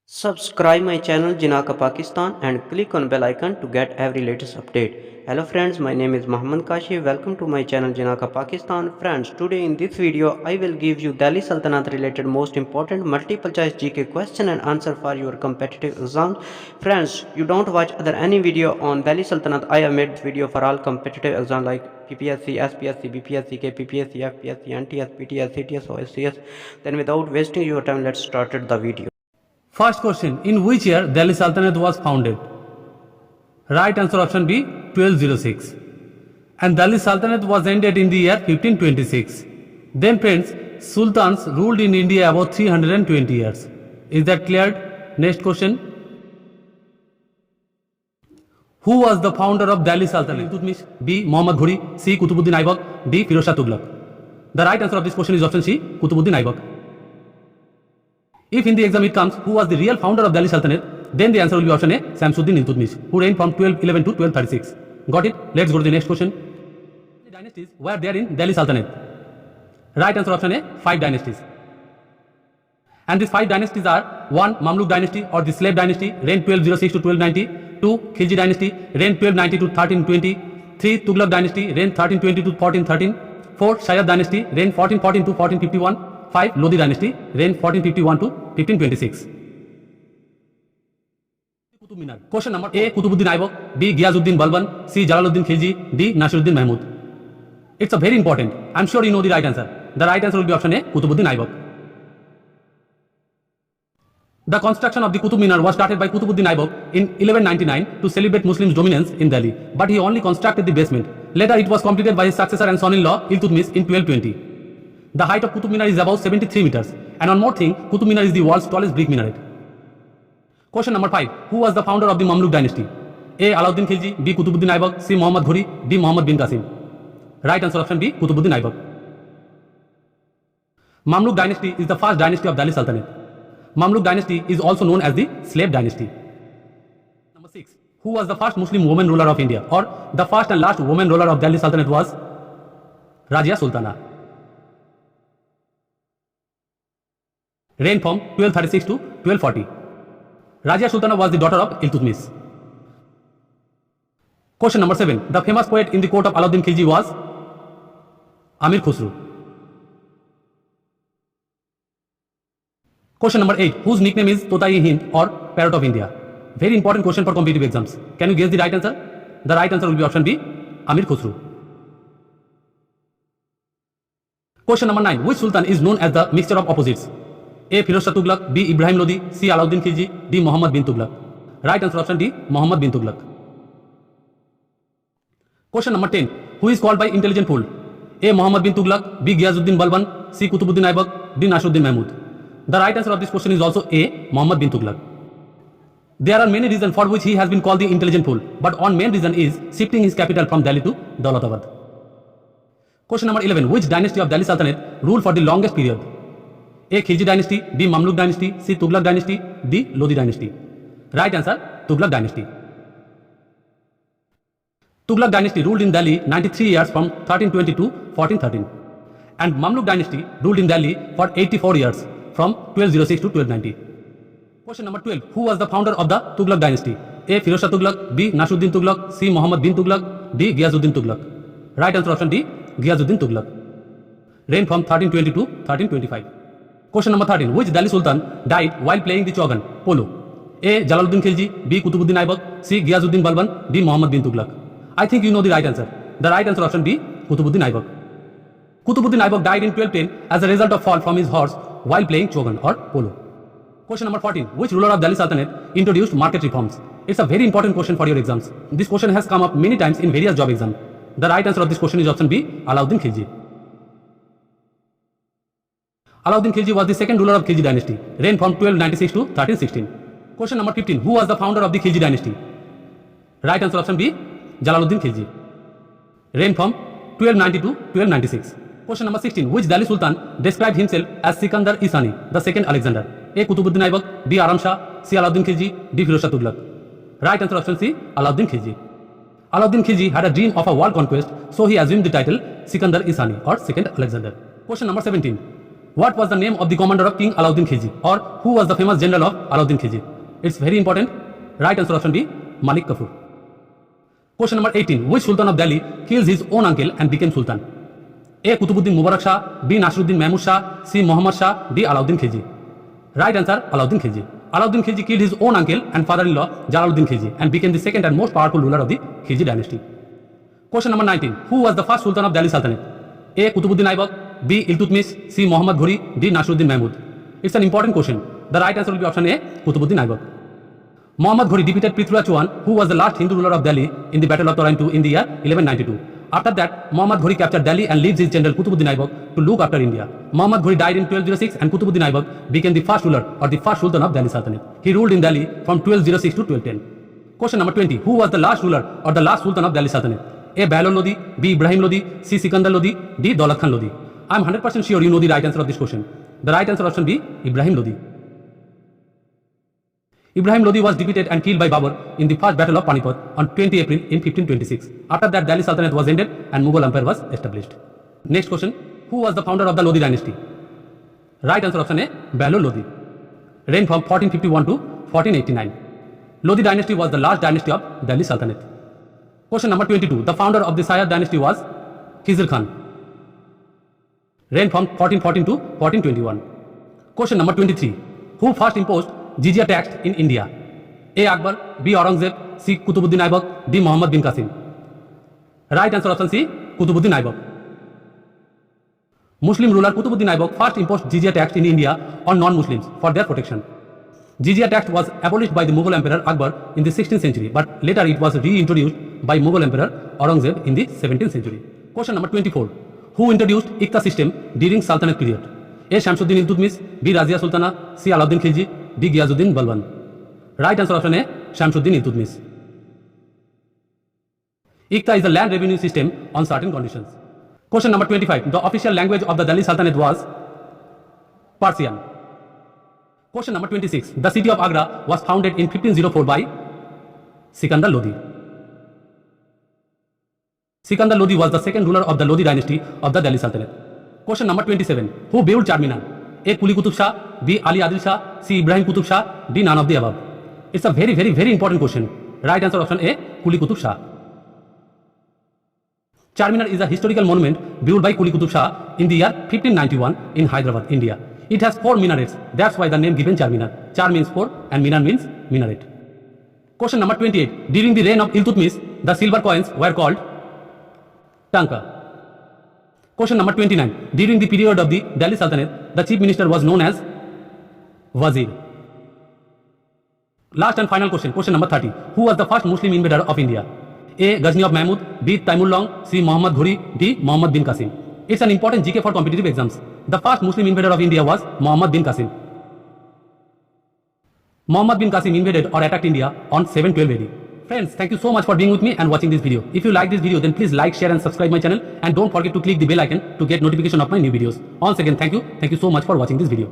Subscribe my channel Jinaka Pakistan and click on bell icon to get every latest update. Hello friends, my name is Muhammad Kashi. Welcome to my channel Jinaka Pakistan. Friends, today in this video I will give you Delhi Sultanate related most important multiple choice GK question and answer for your competitive exams. Friends, you don't watch other any video on Delhi Sultanate. I have made video for all competitive exams like PPSC, SPSC, BPSC, KPPSC, FPSC, NTS, PTS, CTS, OSCS. Then without wasting your time, let's start the video. First question, in which year Delhi Sultanate was founded? Right answer option B, 1206. And Delhi Sultanate was ended in the year 1526. Then friends, Sultans ruled in India about 320 years. Is that cleared? Next question. Who was the founder of Delhi Sultanate? Iltutmish, B. Muhammad Ghori, C. Kutubuddin Aibak, D. Firoz Shah Tughlaq. The right answer of this question is option C, Kutubuddin Aibak. If in the exam it comes, who was the real founder of Delhi Sultanate, then the answer will be option A, Samsuddin Iltutmish, who reigned from 1211 to 1236. Got it? Let's go to the next question. How many dynasties were there in Delhi Sultanate? Right answer option A, 5 dynasties. And these 5 dynasties are 1. Mamluk dynasty or the slave dynasty, reigned 1206 to 1290. 2. Khilji dynasty, reigned 1290 to 1320. 3. Tughlaq dynasty, reigned 1320 to 1413. 4. Shayad dynasty, reigned 1414 to 1451. 5. Lodi dynasty, reigned 1451 to 1526. Qutub Minar. Question number A. Kutubuddin Aibak, B. Ghiyazuddin Balban, C. Jalaluddin Khilji, D. Nasiruddin Mahmud. It's a very important. I'm sure you know the right answer. The right answer will be option A, Kutubuddin Aibak. The construction of the Qutub Minar was started by Kutubuddin Aibak in 1199 to celebrate Muslims' dominance in Delhi, but he only constructed the basement. Later it was completed by his successor and son-in-law Iltutmish in 1220. The height of Qutub Minar is about 73 meters. And one more thing, Qutub Minar is the world's tallest brick minaret. Question number 5. Who was the founder of the Mamluk dynasty? A. Alauddin Khilji, B. Kutubuddin Aibak, C. Muhammad Ghori, D. Muhammad bin Qasim. Right answer option B, Kutubuddin Aibak. Mamluk dynasty is the first dynasty of Delhi Sultanate. Mamluk dynasty is also known as the slave dynasty. Number 6. Who was the first Muslim woman ruler of India? Or the first and last woman ruler of Delhi Sultanate was Rajia Sultana. Reigned from 1236 to 1240. Rajia Sultana was the daughter of Iltutmish. Question number 7. The famous poet in the court of Alauddin Khilji was Amir Khusru. Question number 8. Whose nickname is Totai-i-Hind or Parrot of India? Very important question for competitive exams. Can you guess the right answer? The right answer will be option B, Amir Khusru. Question number 9. Which Sultan is known as the mixture of opposites? A. Firoz Shah Tughlaq, B. Ibrahim Lodi, C. Alauddin Khilji, D. Muhammad bin Tughlaq. Right answer option D, Muhammad bin Tughlaq. Question number 10. Who is called by intelligent fool? A. Muhammad bin Tughlaq, B. Ghiyazuddin Balban, C. Kutubuddin Aibak, D. Nasiruddin Mahmud. The right answer of this question is also A. Muhammad bin Tughlaq. There are many reasons for which he has been called the intelligent fool, but one main reason is shifting his capital from Delhi to Daulatabad. Question number 11. Which dynasty of Delhi Sultanate ruled for the longest period? A. Khilji dynasty, B. Mamluk dynasty, C. Tughlaq dynasty, D. Lodi dynasty. Right answer, Tughlaq dynasty. Tughlaq dynasty ruled in Delhi 93 years from 1320 to 1413. And Mamluk dynasty ruled in Delhi for 84 years from 1206 to 1290. Question number 12. Who was the founder of the Tughlaq dynasty? A. Firoz Shah Tughlaq, B. Nasiruddin Tughlaq, C. Muhammad bin Tughlaq, D. Ghiyazuddin Tughlaq. Right answer option D, Ghiyazuddin Tughlaq. Reigned from 1320 to 1325. Question number 13. Which Delhi Sultan died while playing the Chaugan, polo? A. Jalaluddin Khilji, B. Kutubuddin Aibak, C. Ghiyazuddin Balban, D. Muhammad bin Tughlaq. I think you know the right answer. The right answer option B, Kutubuddin Aibak. Kutubuddin Aibak died in 1210 as a result of fall from his horse while playing Chaugan or polo. Question number 14. Which ruler of Delhi Sultanate introduced market reforms? It's a very important question for your exams. This question has come up many times in various job exams. The right answer of this question is option B, Alauddin Khilji. Alauddin Khilji was the second ruler of Khilji dynasty, reigned from 1296 to 1316. Question number 15. Who was the founder of the Khilji dynasty? Right answer option B, Jalaluddin Khilji. Reigned from 1290 to 1296. Question number 16. Which Delhi Sultan described himself as Sikandar-i-Sani, the second Alexander? A. Kutubuddin Aibak, B. Aram Shah, C. Alauddin Khilji, D. Firoz Shah Tughlaq. Right answer option C, Alauddin Khilji. Alauddin Khilji had a dream of a world conquest, so he assumed the title Sikandar-i-Sani or second Alexander. Question number 17. What was the name of the commander of King Alauddin Khilji, or who was the famous general of Alauddin Khilji? It's very important. Right answer option B, Malik Kafur. Question number 18. Which Sultan of Delhi kills his own uncle and became Sultan? A. Kutubuddin Mubarak Shah, B. Nasruddin Mahmud Shah, C. Muhammad Shah, D. Alauddin Khilji. Right answer, Alauddin Khilji. Alauddin Khilji killed his own uncle and father-in-law Jalaluddin Khilji and became the second and most powerful ruler of the Khilji dynasty. Question number 19. Who was the first Sultan of Delhi Sultanate? A. Kutubuddin Aibak, B. Iltutmish, C. Muhammad Ghori, D. Nasruddin Mahmud. It's an important question. The right answer will be option A, Kutubuddin Aibak. Muhammad Ghori defeated Prithviraj Chauhan, who was the last Hindu ruler of Delhi in the Battle of Torain II in the year 1192. After that, Muhammad Ghori captured Delhi and leaves his general Kutubuddin Aibak to look after India. Muhammad Ghori died in 1206 and Kutubuddin Aibak became the first ruler or the first Sultan of Delhi Sultanate. He ruled in Delhi from 1206 to 1210. Question number 20. Who was the last ruler or the last Sultan of Delhi Sultanate? A. Bahlol Lodi, B. Ibrahim Lodi, C. Sikandar Lodi, D. Daulat Khan Lodi. I am 100% sure you know the right answer of this question. The right answer option B, Ibrahim Lodi. Ibrahim Lodi was defeated and killed by Babur in the first battle of Panipat on 20 April in 1526. After that, Delhi Sultanate was ended and Mughal Empire was established. Next question. Who was the founder of the Lodi dynasty? Right answer option A, Bahlol Lodi. Reigned from 1451 to 1489. Lodi dynasty was the last dynasty of Delhi Sultanate. Question number 22. The founder of the Sayyid dynasty was Khizr Khan. Reigned from 1414 to 1421. Question number 23. Who first imposed jizya tax in India? A. Akbar, B. Aurangzeb, C. Kutubuddin Aibak, D. Muhammad bin Qasim. Right answer option C, Kutubuddin Aibak. Muslim ruler Kutubuddin Aibak first imposed jizya tax in India on non-Muslims for their protection. Jizya tax was abolished by the Mughal Emperor Akbar in the 16th century, but later it was reintroduced by Mughal Emperor Aurangzeb in the 17th century. Question number 24. Who introduced Ikta system during Sultanate period? A. Shamsuddin Iltutmish, B. Razia Sultana, C. Alauddin Khilji, D. Ghiyazuddin Balban. Right answer option A, Shamsuddin Iltutmish. Ikta is a land revenue system on certain conditions. Question number 25. The official language of the Delhi Sultanate was Persian. Question number 26. The city of Agra was founded in 1504 by Sikandar Lodi. Sikandar Lodi was the second ruler of the Lodi dynasty of the Delhi Sultanate. Question number 27. Who built Charminar? A. Kuli Qutub Shah, B. Ali Adil Shah, C. Ibrahim Qutub Shah, D. None of the above. It's a very important question. Right answer option A, Kuli Qutub Shah. Charminar is a historical monument built by Kuli Qutub Shah in the year 1591 in Hyderabad, India. It has 4 minarets. That's why the name given Charminar. Char means 4 and Minar means minaret. Question number 28. During the reign of Iltutmish, the silver coins were called Tanka. Question number 29. During the period of the Delhi Sultanate, the chief minister was known as Wazir. Last and final question. Question number 30. Who was the first Muslim invader of India? A. Ghazni of Mahmud, B. Taimur Long, C. Muhammad Ghori, D. Muhammad bin Qasim. It's an important GK for competitive exams. The first Muslim invader of India was Muhammad bin Qasim. Muhammad bin Qasim invaded or attacked India on 712 AD. Friends, thank you so much for being with me and watching this video. If you like this video, then please like, share and subscribe my channel, and don't forget to click the bell icon to get notification of my new videos. Once again, thank you so much for watching this video.